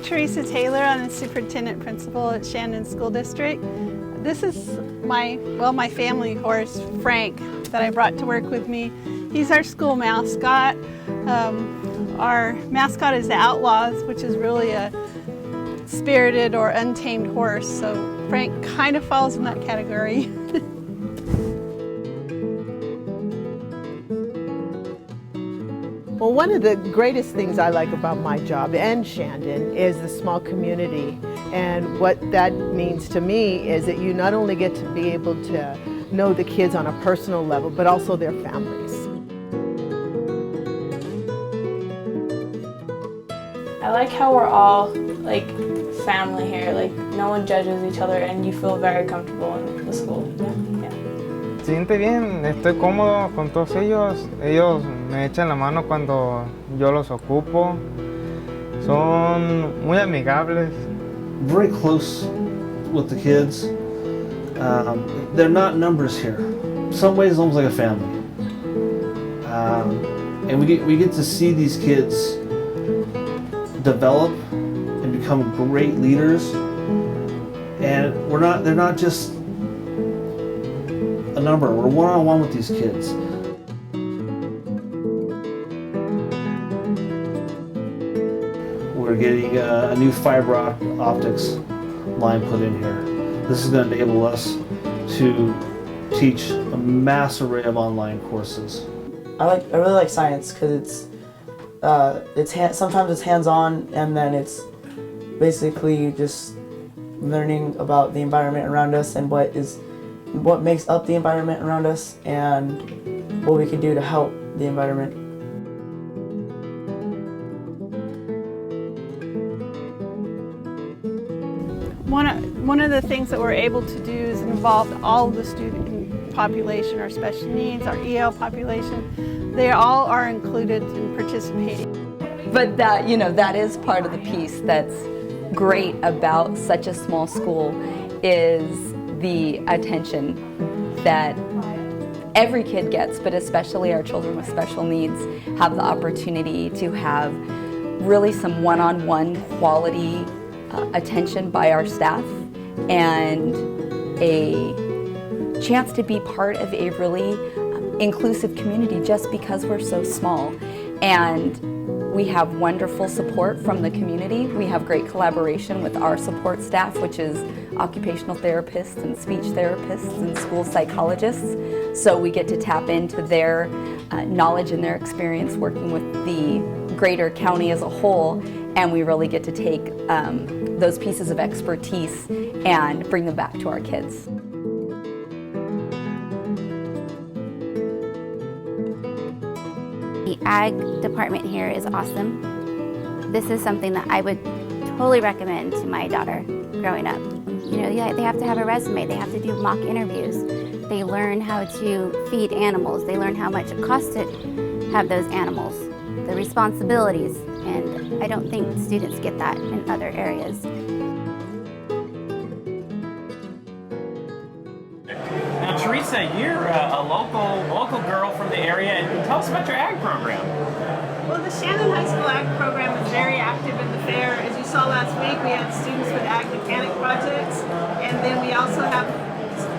Teresa Taylor. I'm the superintendent principal at Shandon School District. This is my family horse, Frank, that I brought to work with me. He's our school mascot. Our mascot is the Outlaws, which is really a spirited or untamed horse. So Frank kind of falls in that category. Well, one of the greatest things I like about my job and Shandon is the small community. And what that means to me is that you not only get to be able to know the kids on a personal level, but also their families. I like how we're all like family here, like no one judges each other and you feel very comfortable in the school. Yeah. Se siente bien, estoy cómodo con todos ellos. Ellos me echan la mano cuando yo los ocupo. Son muy amigables. Very close with the kids. They're not numbers here. In some ways, almost like a family. And we get to see these kids develop and become great leaders. And they're not just a number. We're one-on-one with these kids. We're getting a new fiber optics line put in here. This is going to enable us to teach a mass array of online courses. I really like science because sometimes it's hands-on, and then it's basically just learning about the environment around us and what makes up the environment around us and what we can do to help the environment. One of the things that we're able to do is involve all of the student population, our special needs, our EL population. They all are included in participating. But that, that is part of the piece that's great about such a small school is the attention that every kid gets, but especially our children with special needs have the opportunity to have really some one-on-one quality attention by our staff and a chance to be part of a really inclusive community just because we're so small. And we have wonderful support from the community. We have great collaboration with our support staff, which is occupational therapists and speech therapists and school psychologists. So we get to tap into their knowledge and their experience working with the greater county as a whole, and we really get to take those pieces of expertise and bring them back to our kids. The ag department here is awesome. This is something that I would totally recommend to my daughter growing up. They have to have a resume, they have to do mock interviews, they learn how to feed animals, they learn how much it costs to have those animals, the responsibilities, and I don't think students get that in other areas. Now, Teresa, you're a local girl from the area, and tell us about your ag program. Well, the Shandon High School Ag program is very active in the fair. As you saw last week, we had students with ag mechanic projects, and then we also have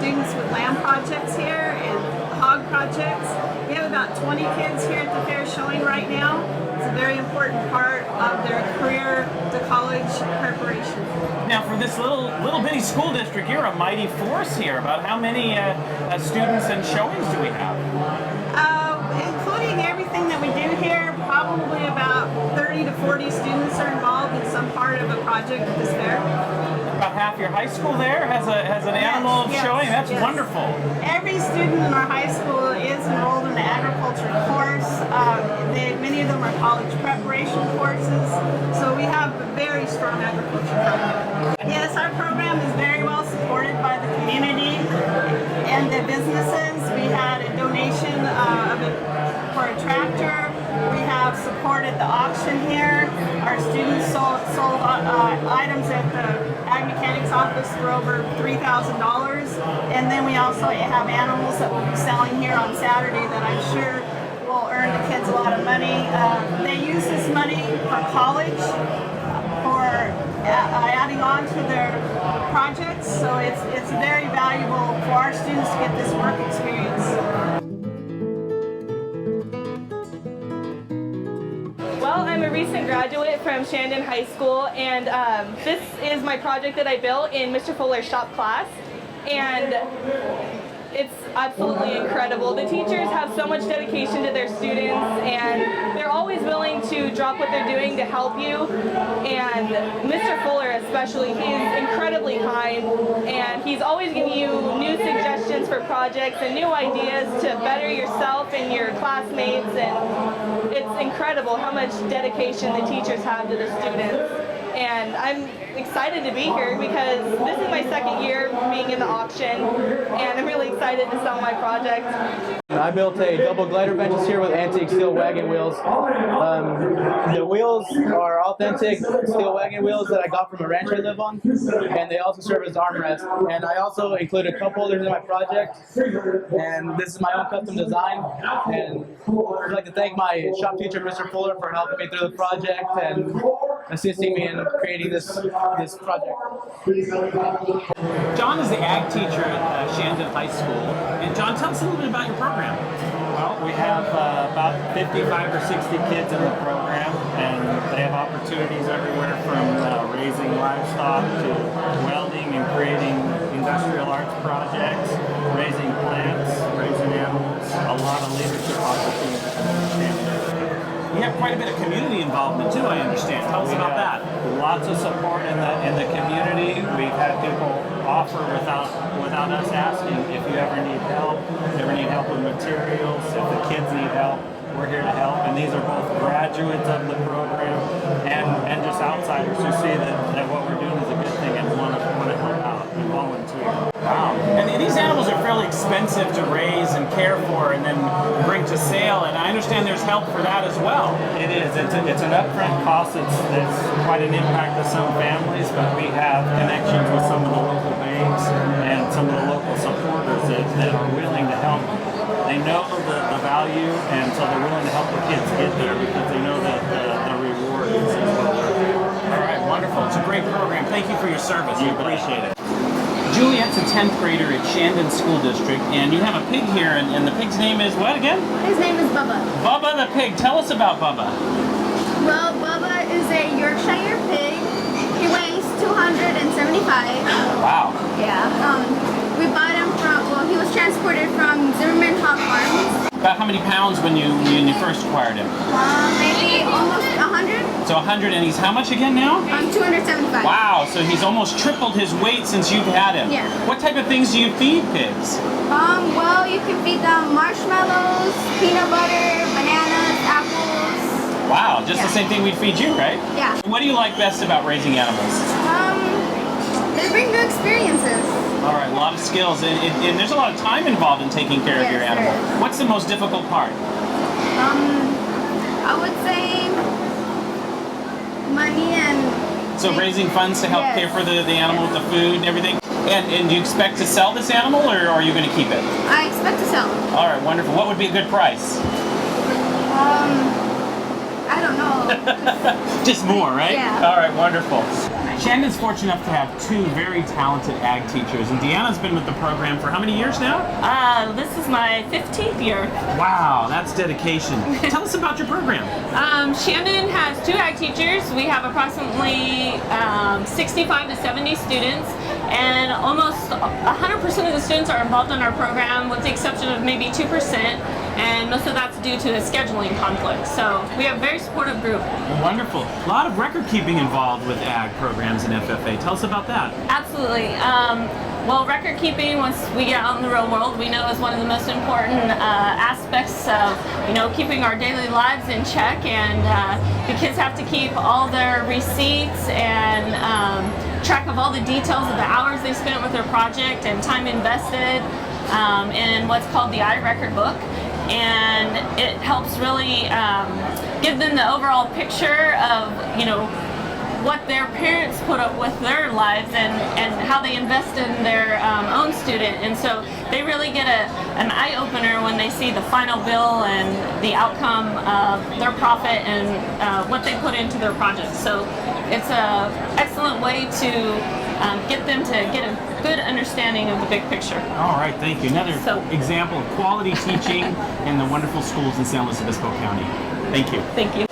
students with lamb projects here and hog projects. We have about 20 kids here at the fair showing right now. It's a very important part of their career to college preparation. Now, for this little bitty school district, you're a mighty force here. About how many students and showings do we have? Including everything that we do here, probably about 30 to 40 students are involved in some part of a project at this fair. About half your high school there has an animal showing. That's wonderful. Every student in our high school is enrolled in the agriculture course. Many of them are college preparation courses, so we have a very strong agriculture program. Yes, our program is very well supported by the community and the businesses. We had a donation for a tractor. We have support at the auction here. Our students sold items at the Ag Mechanics office for over $3,000. And then we also have animals that we'll be selling here on Saturday that I'm sure will earn the kids a lot of money. They use this money for college, for adding on to their projects. So it's very valuable for our students to get this work experience. Well, I'm a recent graduate from Shandon High School, and this is my project that I built in Mr. Fuller's shop class, and it's absolutely incredible. The teachers have so much dedication to their students, and they're always willing to drop what they're doing to help you. And Mr. Fuller especially, he's incredibly kind, and he's always giving you new suggestions for projects and new ideas to better yourself and your classmates, and it's incredible how much dedication the teachers have to the students. And I'm excited to be here because this is my second year being in the auction, and I'm really excited to sell my project. I built a double glider benches here with antique steel wagon wheels. The wheels are authentic steel wagon wheels that I got from a ranch I live on, and they also serve as armrests. And I also included cup holders in my project, and this is my own custom design. And I'd like to thank my shop teacher, Mr. Fuller, for helping me through the project and assisting me in creating this project. John is the ag teacher at Shandon High School. And John, tell us a little bit about your program. Well, we have about 55 or 60 kids in the program, and they have opportunities everywhere from raising livestock to welding and creating industrial arts projects, raising plants, raising animals, a lot of leadership opportunities. You have quite a bit of community involvement too, I understand. Tell us about that. Lots of support in the community. We've had people offer without us asking if you ever need help with materials, if the kids need help, we're here to help. And these are both graduates of the program and just outsiders who see that what we're doing is a good thing and want to help out and volunteer. Wow. And these animals are fairly expensive to raise and care for and then bring to sale, and I understand there's help for that as well. It is. It's an upfront cost. It's quite an impact to some families, but we have connections with some of the local banks and some of the local supporters that are willing to help. They know the value, and so they're willing to help the kids get there because they know that the reward is well worth it. All right, wonderful. It's a great program. Thank you for your service. We appreciate it. Juliet's a 10th grader at Shandon School District, and you have a pig here, and the pig's name is what again? His name is Bubba. Bubba the pig. Tell us about Bubba. Well, Bubba is a Yorkshire pig. He weighs 275. Wow. Yeah. We bought him he was transported from Zimmerman Hog Farms. About how many pounds when you first acquired him? Maybe almost 100. So 100, and he's how much again now? 275. Wow, so he's almost tripled his weight since you've had him. Yeah. What type of things do you feed pigs? Well, you can feed them marshmallows, peanut butter, bananas, apples. Wow, just the same thing we'd feed you, right? Yeah. What do you like best about raising animals? They bring new experiences. All right, a lot of skills, and there's a lot of time involved in taking care of your animal. What's the most difficult part? I would say money and... So raising funds to help care for the animal with the food and everything? And do you expect to sell this animal, or are you going to keep it? I expect to sell. All right, wonderful. What would be a good price? I don't know. Just more, right? Yeah. All right, wonderful. Shandon's fortunate enough to have two very talented ag teachers, and Deanna's been with the program for how many years now? This is my 15th year. Wow, that's dedication. Tell us about your program. Shandon has two ag teachers. We have approximately 65 to 70 students, and almost 100% of the students are involved in our program, with the exception of maybe 2%, and most of that's due to the scheduling conflict. So we have a very supportive group. Wonderful. A lot of record keeping involved with ag programs and FFA. Tell us about that. Absolutely. Well, record keeping, once we get out in the real world, we know is one of the most important aspects of, keeping our daily lives in check. And the kids have to keep all their receipts and track of all the details of the hours they spent with their project and time invested in what's called the iRecord book. And it helps really give them the overall picture of, what their parents put up with their lives and how they invest in their own student. And so they really get an eye-opener when they see the final bill and the outcome of their profit and what they put into their project. So it's an excellent way to get them to get a good understanding of the big picture. All right, thank you. Another example of quality teaching in the wonderful schools in San Luis Obispo County. Thank you. Thank you.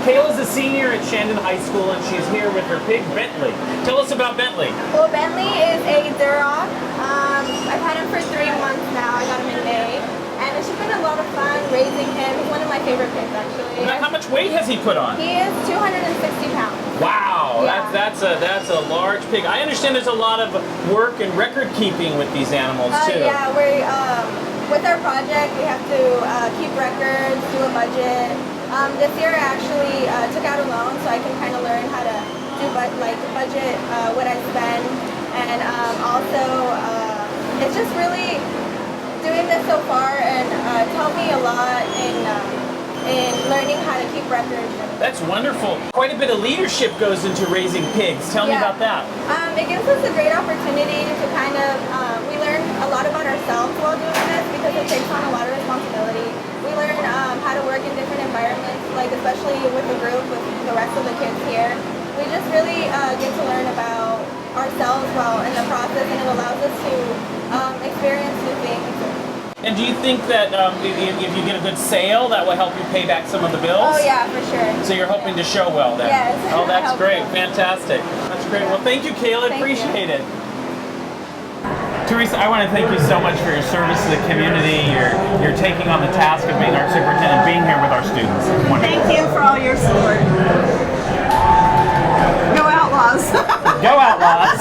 Kayla's a senior at Shandon High School, and she's here with her pig, Bentley. Tell us about Bentley. Well, Bentley is a Duroc. I've had him for 3 months now. I got him in May. And it's just been a lot of fun raising him. He's one of my favorite pigs, actually. Now, how much weight has he put on? He is 260 pounds. Wow, Yeah. that's a large pig. I understand there's a lot of work and record keeping with these animals too. Yeah, with our project, we have to keep records, do a budget. This year I actually took out a loan so I can kind of learn how to do budget what I spend, and also it's just really doing this so far and taught me a lot in learning how to keep records. That's wonderful. Quite a bit of leadership goes into raising pigs. Tell me about that. It gives us a great opportunity to kind of, we learn a lot about ourselves while doing this because it takes on a lot of responsibility. We learn how to work in different environments, like especially with the group, with the rest of the kids here. We just really get to learn about ourselves while in the process, and it allows us to experience new things. And do you think that if you get a good sale, that will help you pay back some of the bills? Oh yeah, for sure. So you're hoping to show well then? Yes. Oh, that's I hope great. so. Fantastic. That's great. Well, thank you, Kayla. Thank Appreciate it. Teresa, I want to thank you so much for your service to the community. You're taking on the task of being our superintendent, being here with our students. It's wonderful. Thank you for all your support. Go Outlaws! Go Outlaws!